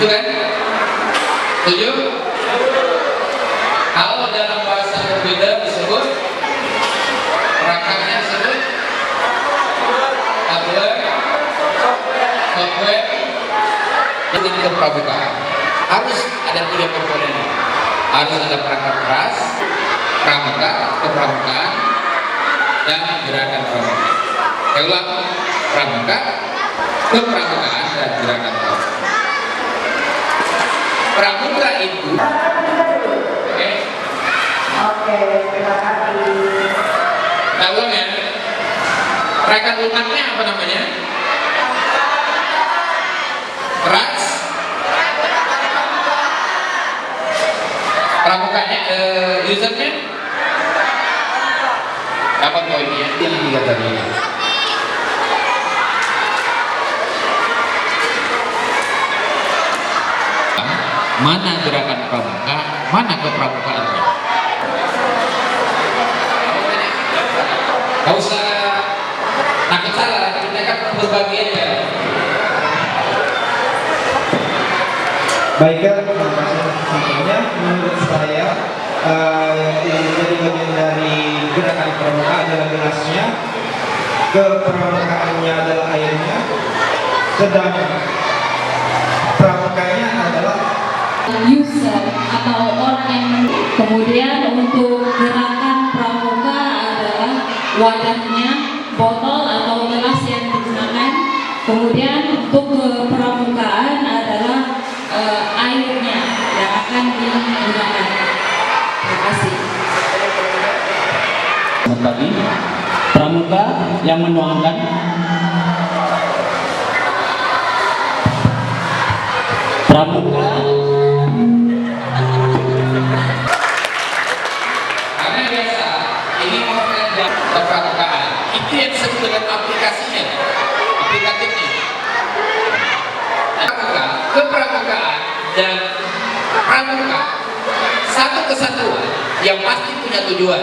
kan? Setuju? Kalau dalam bahasa berbeda disebut perangkatnya disebut hardware, software, jadi kepramukaan. Harus ada 3 komponen. Harus ada perangkat keras, pramuka, kepramukaan, dan gerakan pramuka. Saya ulang, pramuka, kepramukaan, dan gerakan pramuka. Pramuka itu, Oke, terima kasih. Nah, ulang ya. Perangkat lunaknya apa namanya? Keras. Pramukanya, usernya dapat poinnya yang 3 tadi. Mana gerakan pramuka, mana kepramukaannya? Gak usah takut salah, kita kan berbagi aja. Baiklah, terima kasih atas sampainya. Menurut saya yang menjadi bagian dari gerakan pramuka adalah gelasnya, kepramukaannya adalah airnya, sedang pramukanya adalah User atau orang yang kemudian untuk gerakan pramuka adalah wadahnya, botol atau gelas yang digunakan. Kemudian untuk kepramukaan adalah airnya yang akan digunakan. Terima kasih. Tadi pramuka yang menuangkan pramuka Karena biasa ini mau belajar kepramukaan itu yang disebut dengan aplikasinya, aplikatifnya. Pramuka, kepramukaan dan pramuka satu kesatuan yang pasti punya tujuan.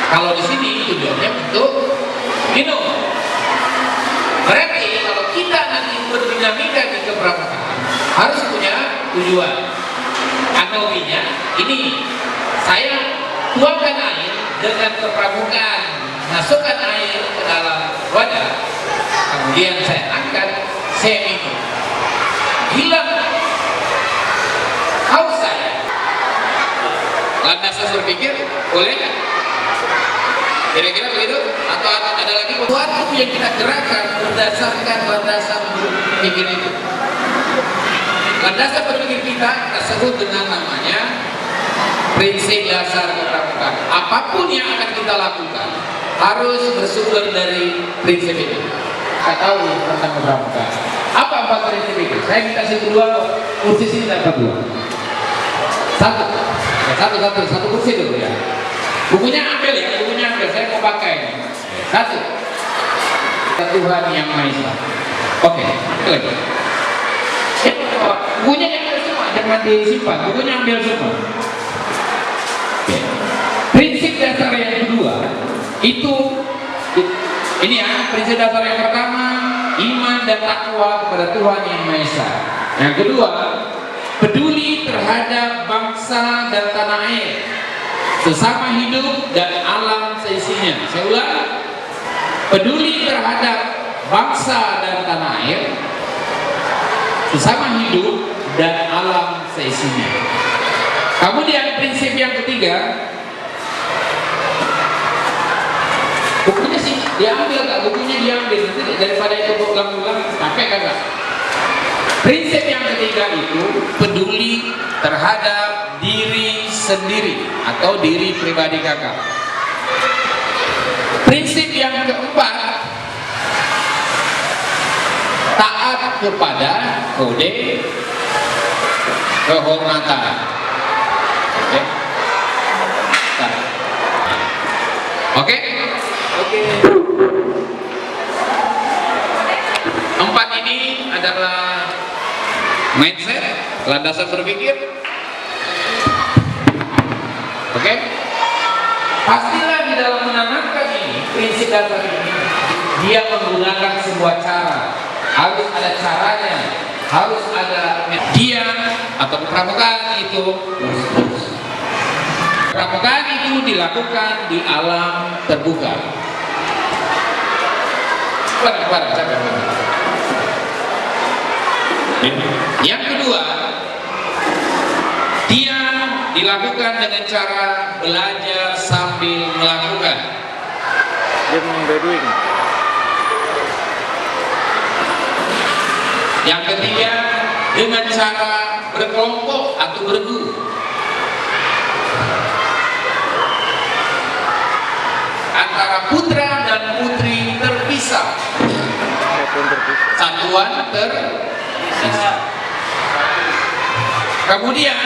Kalau di sini tujuannya untuk minum. Berarti kalau kita nanti berdinamika di kepramukaan harus punya tujuan. Analoginya ini, saya tuangkan air dengan kepramukaan, masukkan air ke dalam wadah, kemudian saya angkat, saya minum. Hilang haus saya. Lantas saya berpikir, boleh nggak? Kira-kira begitu? Atau ada lagi sesuatu yang kita gerakkan berdasarkan landasan berpikir itu? Landasan berpikir kita sebut dengan namanya prinsip dasar kepramukaan. Apapun yang akan kita lakukan harus bersumber dari prinsip itu. Kita tahu tentang kepramukaan. Apa 4 prinsip itu? Saya minta situ 2 kursi sini dapat 2. Satu kursi dulu ya. Bukunya ambil ya, bukunya ambil. Saya mau pakai. 1. Tuhan yang Maha Esa. Oke, lagi. Bukunya ambil semua, jangan disimpan. Bukunya ambil semua. Prinsip dasar yang kedua itu ini ya, prinsip dasar yang pertama iman dan takwa kepada Tuhan yang Maha Esa. Yang kedua, peduli terhadap bangsa dan tanah air, sesama hidup dan alam seisinya. Saya ulang, peduli terhadap bangsa dan tanah air, sesama hidup dan alam seisinya. Kemudian prinsip yang ketiga, bukunya sih diambil kak, bukunya diambil nanti daripada itu ulang-ulang capek kagak. Prinsip yang ketiga itu peduli terhadap diri sendiri atau diri pribadi kakak. Prinsip yang keempat, taat kepada kode kehormatan. Oke? Oke? Oke. 4 ini adalah mindset, landasan berpikir. Oke? Pastilah di dalam menanamkan ini, prinsip dasar ini, dia menggunakan sebuah cara. Harus ada caranya, harus ada metode. atau pramukaan itu pramukaan itu dilakukan di alam terbuka. Yang kedua, dia dilakukan dengan cara belajar sambil melakukan. Yang ketiga, dengan cara berkelompok atau berguru. Antara putra dan putri terpisah, satuan terpisah. Kemudian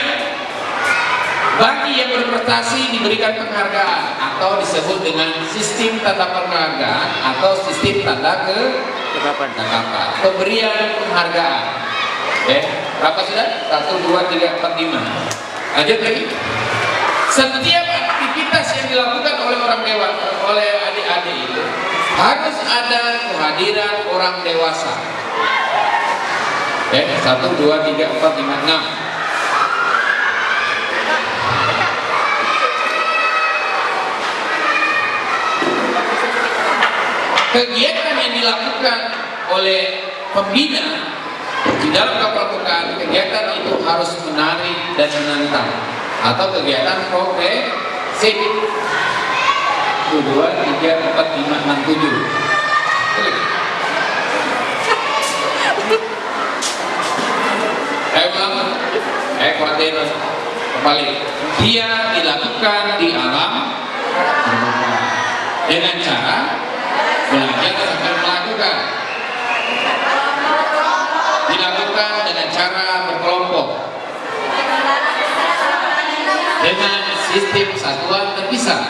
bagi yang berprestasi diberikan penghargaan atau disebut dengan sistem tata penghargaan atau sistem tata ketetapan. Pemberian penghargaan. Berapa sudah? 1, 2, 3, 4, 5. Lanjut lagi. Setiap aktivitas yang dilakukan oleh orang dewasa, oleh adik-adik itu harus ada kehadiran orang dewasa. 1, 2, 3, 4, 5, 6. Kegiatan yang dilakukan oleh pembina di dalam kepramukaan, kegiatan itu harus menarik dan menantang atau kegiatan progresif. 1, 2, 3, 4, 5, 6, 7. Khawatir kembali. Dia dilakukan di alam terbuka dengan cara belajar sambil melakukan. Dilakukan dengan cara berkelompok dengan sistem satuan terpisah.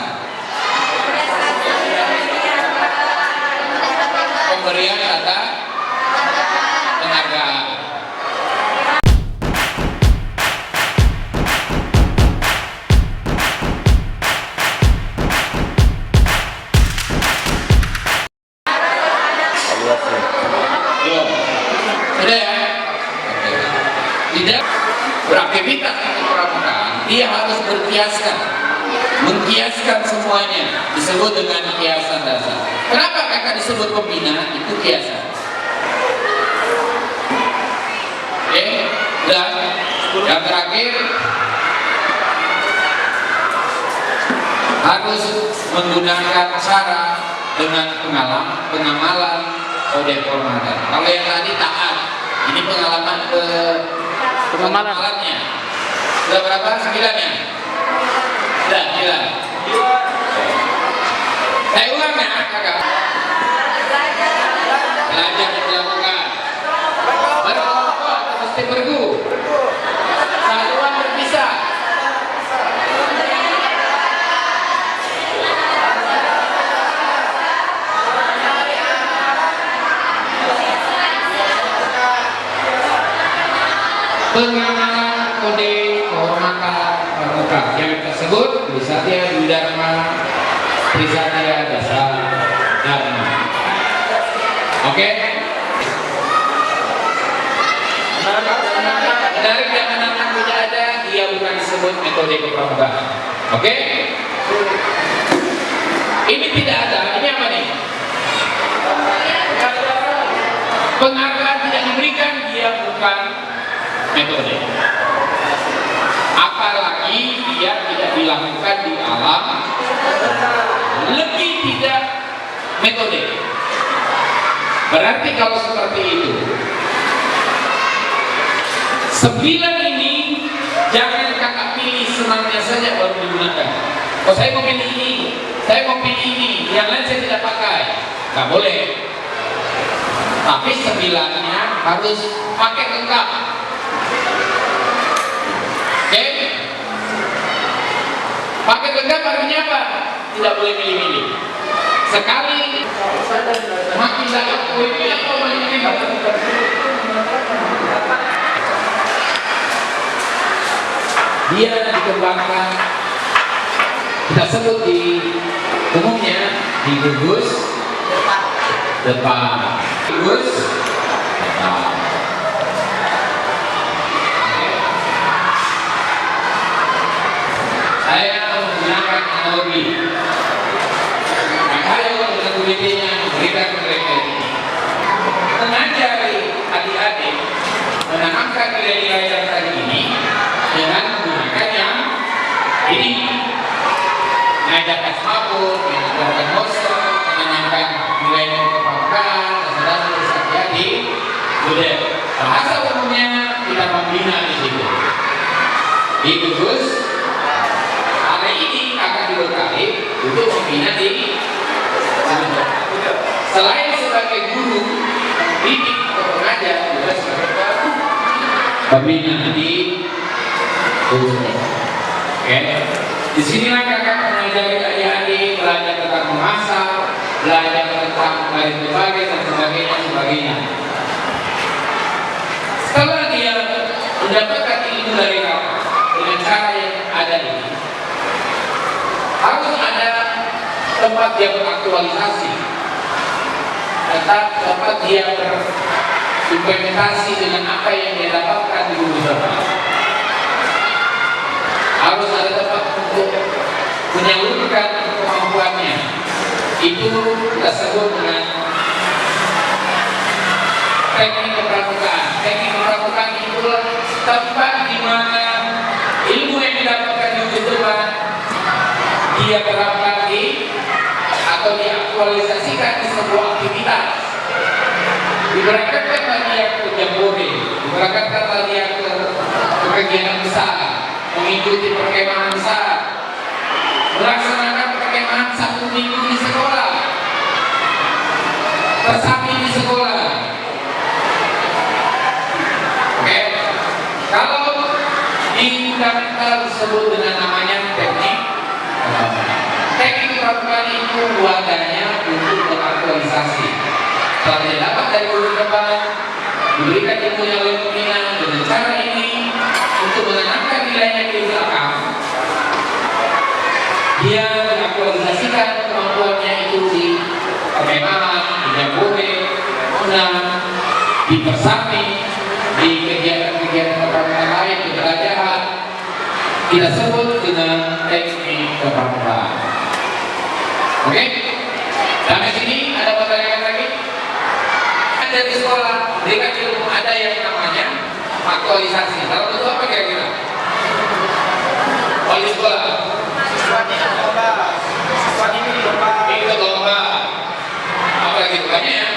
Pemberian tata penghargaan. Sudah ya? Tidak beraktivitas di pramukaan, dia harus mengkiaskan semuanya, disebut dengan kiasan dasar. Kenapa kakak disebut pembina? Itu kiasan. Dan yang terakhir harus menggunakan cara dengan pengamalan kode formadan. Kalau yang tadi taat, ini pengalaman pengamalannya. Sudah berapa? 9-nya? Sudah 9. Saya ulang ya kakak. Belajar dilakukan. Berkelompok atau sistem berguru. Satuan terpisah. Pengamalan kode kehormatan pramuka yang tersebut Trisatya Dwi Dharma, Trisatya Dasa Dharma. Oke? Menarik dan menantang tidak ada, dia bukan disebut metode kepramukaan. Oke? Ini tidak ada. Ini apa nih? Penghargaan tidak diberikan, dia bukan metode. Apalagi dia tidak dilakukan di alam, lebih tidak metode. Berarti kalau seperti itu, 9 ini jangan kakak pilih senangnya saja baru digunakan. Oh saya mau pilih ini, saya mau pilih ini, yang lain saya tidak pakai. Nggak boleh. Tapi 9-nya harus pakai lengkap. Oke? Pakai lengkap artinya apa? Tidak boleh milih-milih. Sekali makin dapat poinnya atau makin tidak. Dia dikembangkan, kita sebut di umumnya di gugus depan. Gugus depan. teknologi. Maka yang teknologinya memberikan mereka ini mengajari adik-adik menanamkan nilai-nilai yang tadi ini dengan menggunakan yang ini, mengajak asmabur, mengajarkan hostel, menanamkan nilai-nilai kepramukaan, dasar-dasar hati-hati. Sudah bahasa umumnya kita membina di situ. Itu terus hari ini akan dibekali untuk membina di selain sebagai guru, pendidik atau pengajar, juga sebagai pembina di Oke, disinilah kakak mengajari adik-adik belajar tentang memasak, belajar tentang lain berbagai dan sebagainya. Setelah dia mendapatkan ilmu dari kakak dengan cara yang ada ini, harus ada tempat dia beraktualisasi, tempat dia berimplementasi dengan apa yang dia dapatkan di guru zaman. Harus ada tempat untuk menyalurkan kemampuannya. Itu kita sebut dengan teknik kepramukaan. Teknik kepramukaan itulah tempat di mana ilmu yang didapatkan di guru zaman dia terapkan atau diaktualisasikan di sebuah aktivitas. Diberangkatkan dia ke jambore, diberangkatkan dia ke kegiatan besar, mengikuti perkemahan besar, melaksanakan perkemahan 1 minggu di sekolah, tersapi di sekolah. Oke, kalau di fundamental disebut dengan namanya teknik kepramukaan itu wadahnya untuk beraktualisasi. Setelah dia dapat dari guru depan, diberikan ilmu yang lebih membina dengan cara ini untuk menanamkan nilainya di belakang. Dia mengaktualisasikan kemampuannya itu di perkemahan, di jambore, di persapi, di kegiatan-kegiatan kepramukaan lain, di pelajaran. Kita sebut dengan teknik kepramukaan. Oke? Sampai sini ada pertanyaan lagi? Ada di sekolah, berikan ilmu ada yang namanya aktualisasi. Kalau itu apa kira-kira? Kalau di sekolah? Siswanya lomba, siswanya ini lomba. Ikut lomba. Apa lagi lombannya ya?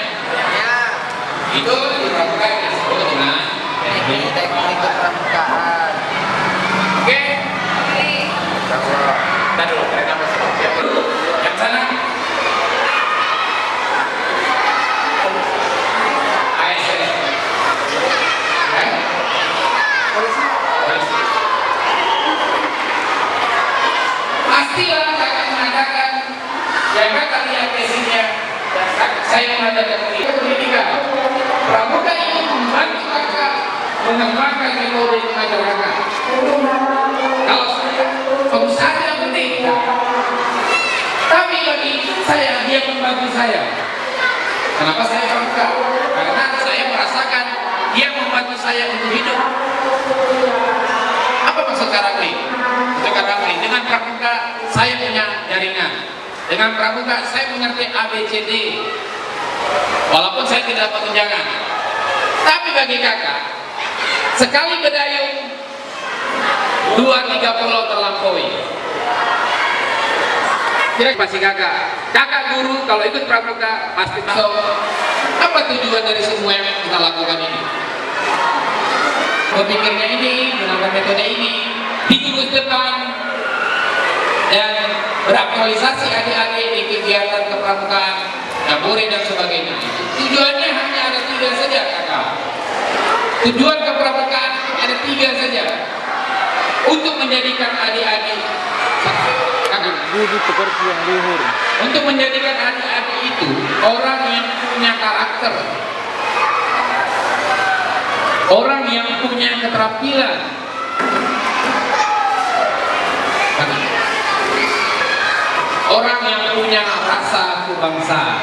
Itu diperlakukan disebut dengan Teknik kepramukaan. Oke? Kita dulu, mereka masih siap dulu. Yang sana? ASN. Polisi. Pastilah kakak mengatakan, jangan kalian tesisnya. Saya mengatakan itu pendidikan. Pramuka itu membantu kakak mengembangkan metode mengajar kakak. Kalau pengusaha yang penting, tapi bagi saya dia membantu saya. Kenapa saya pramuka? Karena saya merasakan dia membantu saya untuk hidup. Apa maksud karakter? Untuk karakter dengan pramuka saya punya jaringan. Dengan pramuka saya mengerti ABCD. Walaupun saya tidak dapat tunjangan. Tapi bagi kakak, sekali berdayung 2-3 pulau terlampaui. Kira pasti kakak guru kalau ikut pramuka pasti tahu apa tujuan dari semua yang kita lakukan ini. Berpikirnya ini, menggunakan metode ini di guru depan dan beraktualisasi adik-adik di kegiatan kepramukaan, jambore dan sebagainya. Tujuannya hanya ada 3 saja kakak. Tujuan kepramukaan ada 3 saja. Untuk menjadikan adik-adik untuk menjadikan adik-adik itu orang yang punya karakter, orang yang punya keterampilan, orang yang punya rasa kebangsaan.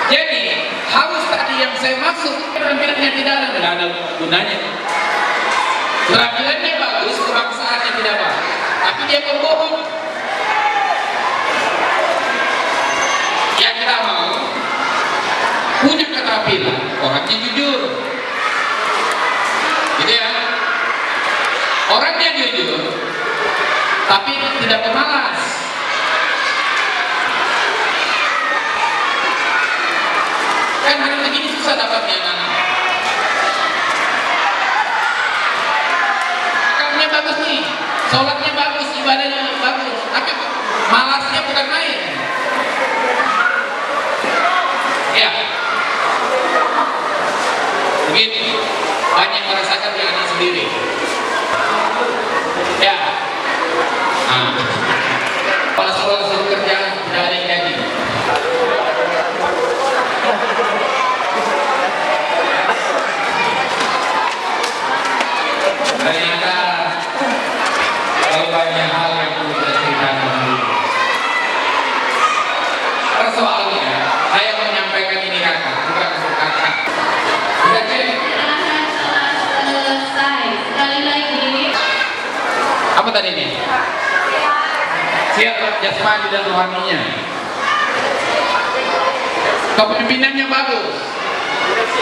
Jadi harus tadi yang saya maksud, keterampilannya tidak ada gunanya. Keterampilannya bagus, kebangsaannya tidak bagus. tapi dia pembohong. Yang kita mau punya keterampilan, orangnya jujur, gitu ya. Orangnya jujur, tapi tidak pemalas. Kan hari begini susah dapatnya anak. Akalnya bagus nih, sholatnya bagus, ibadahnya bagus, tapi malasnya bukan main. Ya, mungkin banyak merasakan di anak sendiri. Ya, kepala sekolah suruh kerja tidak ada yang gaji. Ternyata banyak hal yang perlu kita ceritakan dulu. Persoalannya, saya menyampaikan ini kakak, bukan untuk kakak. Sudah cek? Selesai. Sekali lagi. Apa tadi ini? Siap jasmani dan rohaninya. Kepemimpinannya bagus.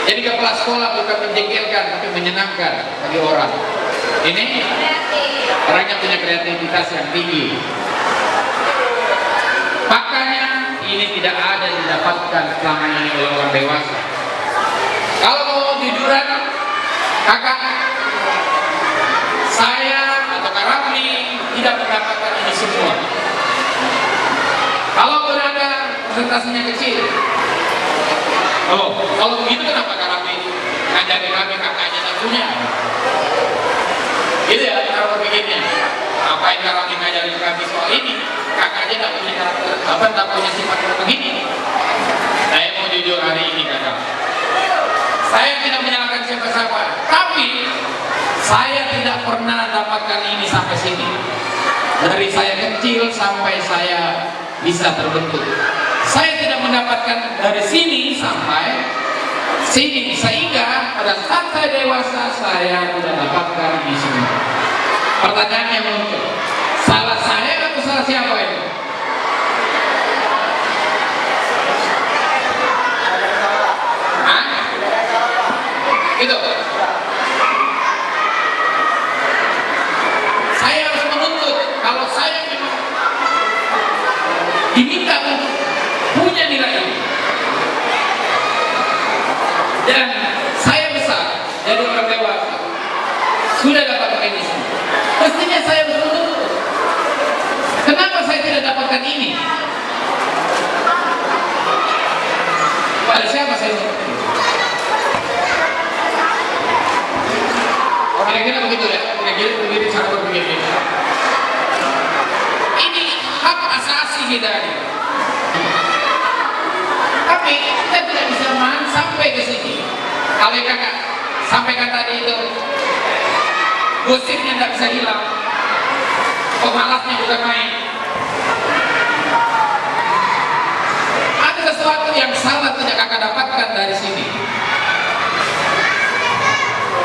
Jadi kepala sekolah bukan menjengkelkan, tapi menyenangkan bagi orang. Ini orangnya punya kreativitas yang tinggi. Makanya ini tidak ada didapatkan selama ini oleh orang dewasa. Kalau mau jujuran, kakak, saya atau Kak Ramli tidak mendapatkan ini semua. Kalau ada presentasinya kecil, kalau begitu kenapa Kak Ramli ngajarin kami, kakaknya tak punya? Gitu ya cara berpikirnya. Ngapain Kak Ramli ngajarin kami soal ini? Kakaknya tak punya karakter, tak punya sifat begini. Saya mau jujur hari ini kakak. Saya tidak menyalahkan siapa-siapa, tapi saya tidak pernah dapatkan ini sampai sini. Dari saya kecil sampai saya bisa terbentuk, saya tidak mendapatkan dari sini sampai sini, sehingga pada saat saya dewasa saya tidak dapatkan ini semua. Pertanyaannya muncul, salah saya atau salah siapa itu? Hah? Gitu. Saya harus menuntut, kalau saya memang diminta untuk punya nilai ini dan saya besar jadi orang dewasa, sudah dapat ini semua, mestinya saya harus menuntut. Kenapa saya tidak dapatkan ini? Pada siapa saya seperti ini? Kira-kira begitu ya, kira-kira begitu cara berpikirnya. Ini hak asasi kita ini. Tapi kita tidak bisa sampai ke sini. Kalau kakak sampaikan tadi itu, gosipnya tidak bisa hilang, pemalasnya bukan main. Ada sesuatu yang salah tidak kakak dapatkan dari sini.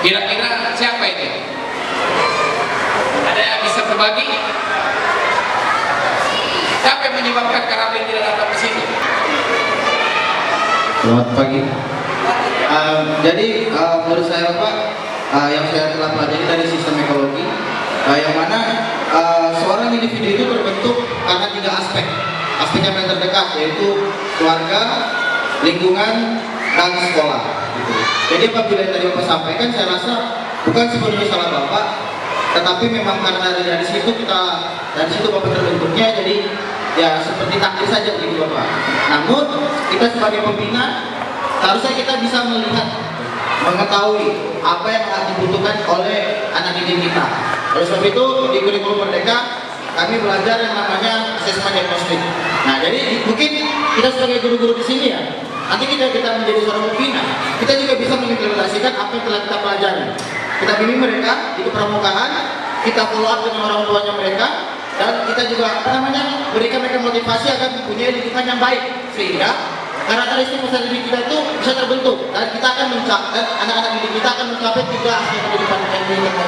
Kira-kira siapa itu? Ada yang bisa berbagi? Siapa yang menyebabkan Kak tidak datang ke sini? Selamat pagi. Jadi menurut saya Pak, yang saya telah pelajari dari sistem ekologi, yang mana seorang individu itu terbentuk karena 3 aspek. Aspek yang paling terdekat yaitu keluarga, lingkungan, dan sekolah. Gitu. Jadi apabila yang tadi Bapak sampaikan, saya rasa bukan sepenuhnya salah Bapak, tetapi memang karena dari situ Bapak terbentuknya, jadi ya seperti takdir saja begitu Bapak. Namun kita sebagai pembina harusnya kita bisa melihat, mengetahui apa yang akan dibutuhkan oleh anak didik kita. Oleh sebab itu di kurikulum Merdeka kami belajar yang namanya asesmen diagnostik. Nah, jadi mungkin kita sebagai guru-guru di sini ya, nanti kita menjadi seorang pembina, kita juga bisa mengimplementasikan apa yang telah kita pelajari. Kita bimbing mereka di kepramukaan, kita follow up dengan orang tuanya mereka, dan kita juga berikan mereka motivasi agar mempunyai lingkungan yang baik, sehingga karakteristik peserta didik kita itu bisa terbentuk dan kita akan mencapai, anak-anak didik kita akan mencapai 3 aspek pendidikan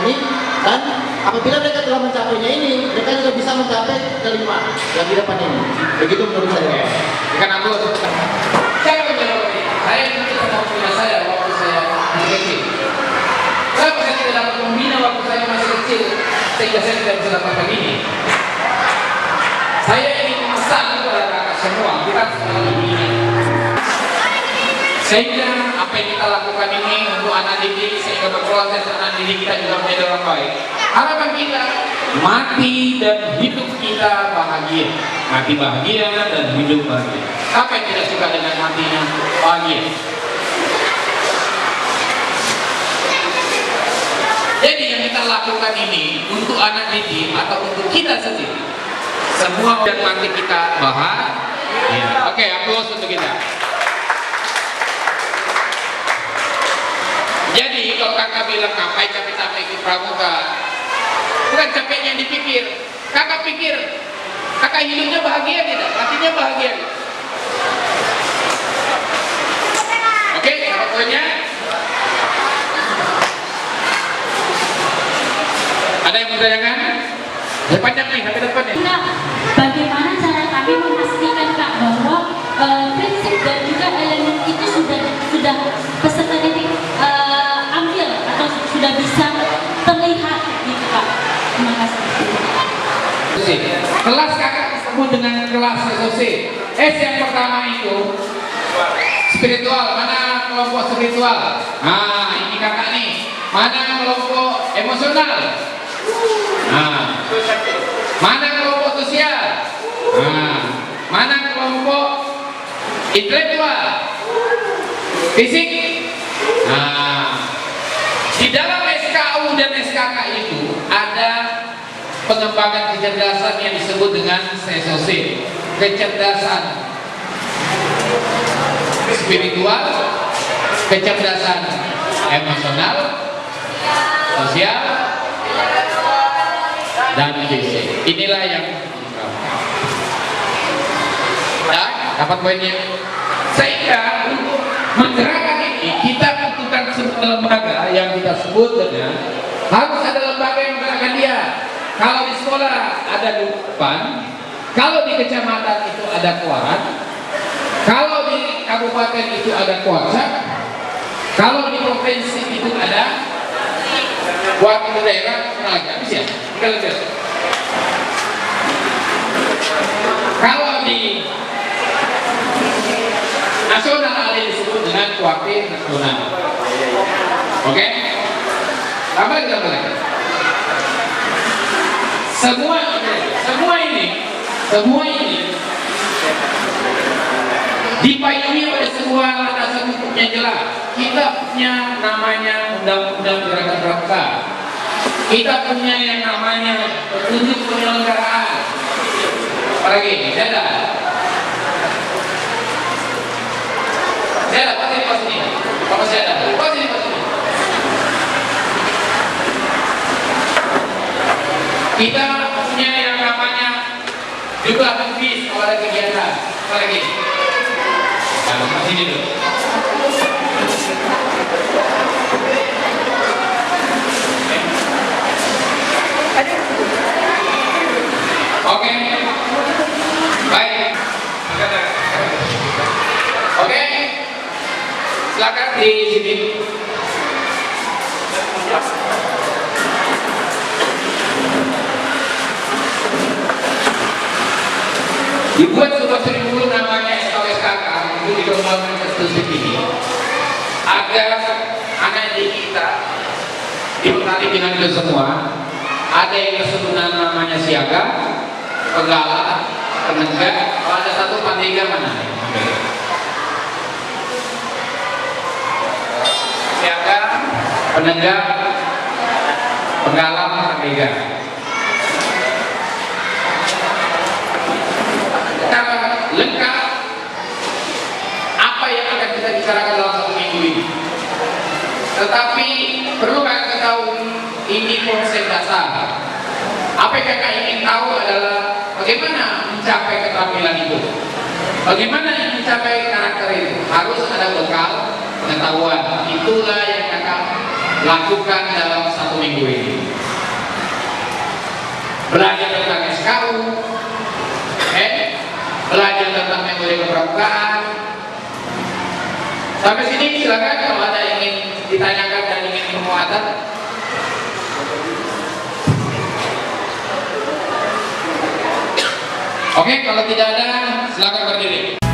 ini, dan apabila mereka telah mencapainya ini, mereka juga bisa mencapai kelima yang di depan ini. Begitu menurut saya. Bukan aku. Saya menjawab ini. Saya itu sama punya saya waktu saya masih kecil. Kenapa saya tidak dapat membina waktu saya masih kecil sehingga saya tidak bisa dapat begini? Saya ingin memesan kepada kakak semua, bukan sekali ini. Sehingga apa yang kita lakukan ini untuk anak didik, sehingga berproses anak didik kita juga menjadi orang baik. Harapan kita mati dan hidup kita bahagia, mati bahagia dan hidup bahagia. Apa yang tidak suka dengan matinya bahagia? Jadi yang kita lakukan ini untuk anak didik atau untuk kita sendiri, semua dan mati kita bahagia. Oke, aplaus untuk kita. Jadi kalau kakak bilang ngapain capek-capek ikut pramuka, bukan capeknya yang dipikir. Kakak pikir kakak hidupnya bahagia tidak? Matinya bahagia. Oke, apa poinnya? Ada yang bertanyakan? Panjang nih, sampai depan nih. Nah, bagaimana cara kami memastikan Kak bahwa prinsip dan juga elemen itu sudah peserta didik ambil atau sudah bisa terlihat gitu Kak? Terima kasih. Kelas kakak disebut dengan kelas SOC. S yang pertama itu spiritual. Mana kelompok spiritual? Nah, ini kakak nih. Mana kelompok emosional? Nah, mana kelompok sosial? Nah, mana kelompok intelektual? Fisik? Nah, di dalam SKU dan SKK itu ada pengembangan kecerdasan yang disebut dengan SOC. Kecerdasan spiritual, kecerdasan emosional, sosial, dan fisik. Inilah yang dapat poinnya. Sehingga untuk menggerakkan ini kita butuhkan sebuah lembaga yang kita sebut dengan harus ada lembaga yang menggerakkan dia. Kalau di sekolah ada Dupan, kalau di kecamatan itu ada Kuaran, kalau di kabupaten itu ada Kuarsak, kalau di provinsi itu ada wakil daerah tenaga. Habis ya? Kalau di nasional ada disebut dengan wakil nasional. Oke? Tambah kita lagi. Semua ini dipayungi oleh sebuah landasan hukumnya jelas. Kita punya namanya Undang-Undang Gerakan Pramuka. Kita punya yang namanya petunjuk penyelenggaraan. Apalagi, Zeda, pas ini. Apa Zeda? Pas ini. Kita punya yang namanya jumlah kubis kalau ada kegiatan. Apalagi, nah, sini dulu. Oke, baik. Oke, silakan di sini. Dibuat sebuah kurikulum namanya SKK untuk dikembangkan ke studi ini agar anak didik kita dibekali dengan itu semua. Ada yang disebut namanya siaga, penggalak, penegak. Kalau ada satu pandega mana? Siaga, penegak, penggalak, pandega. Lengkap apa yang akan kita bicarakan dalam satu minggu ini. Tetapi perlu kalian ketahui ini konsep dasar. Apa yang kakak ingin tahu adalah bagaimana mencapai keterampilan itu. Bagaimana yang mencapai karakter itu? Harus ada bekal pengetahuan. Itulah yang kakak lakukan dalam 1 minggu ini. Belajar tentang SKU, belajar tentang memori kepramukaan. Sampai sini silakan kalau ada yang ingin ditanyakan dan ingin penguatan. Oke, kalau tidak ada silakan berdiri.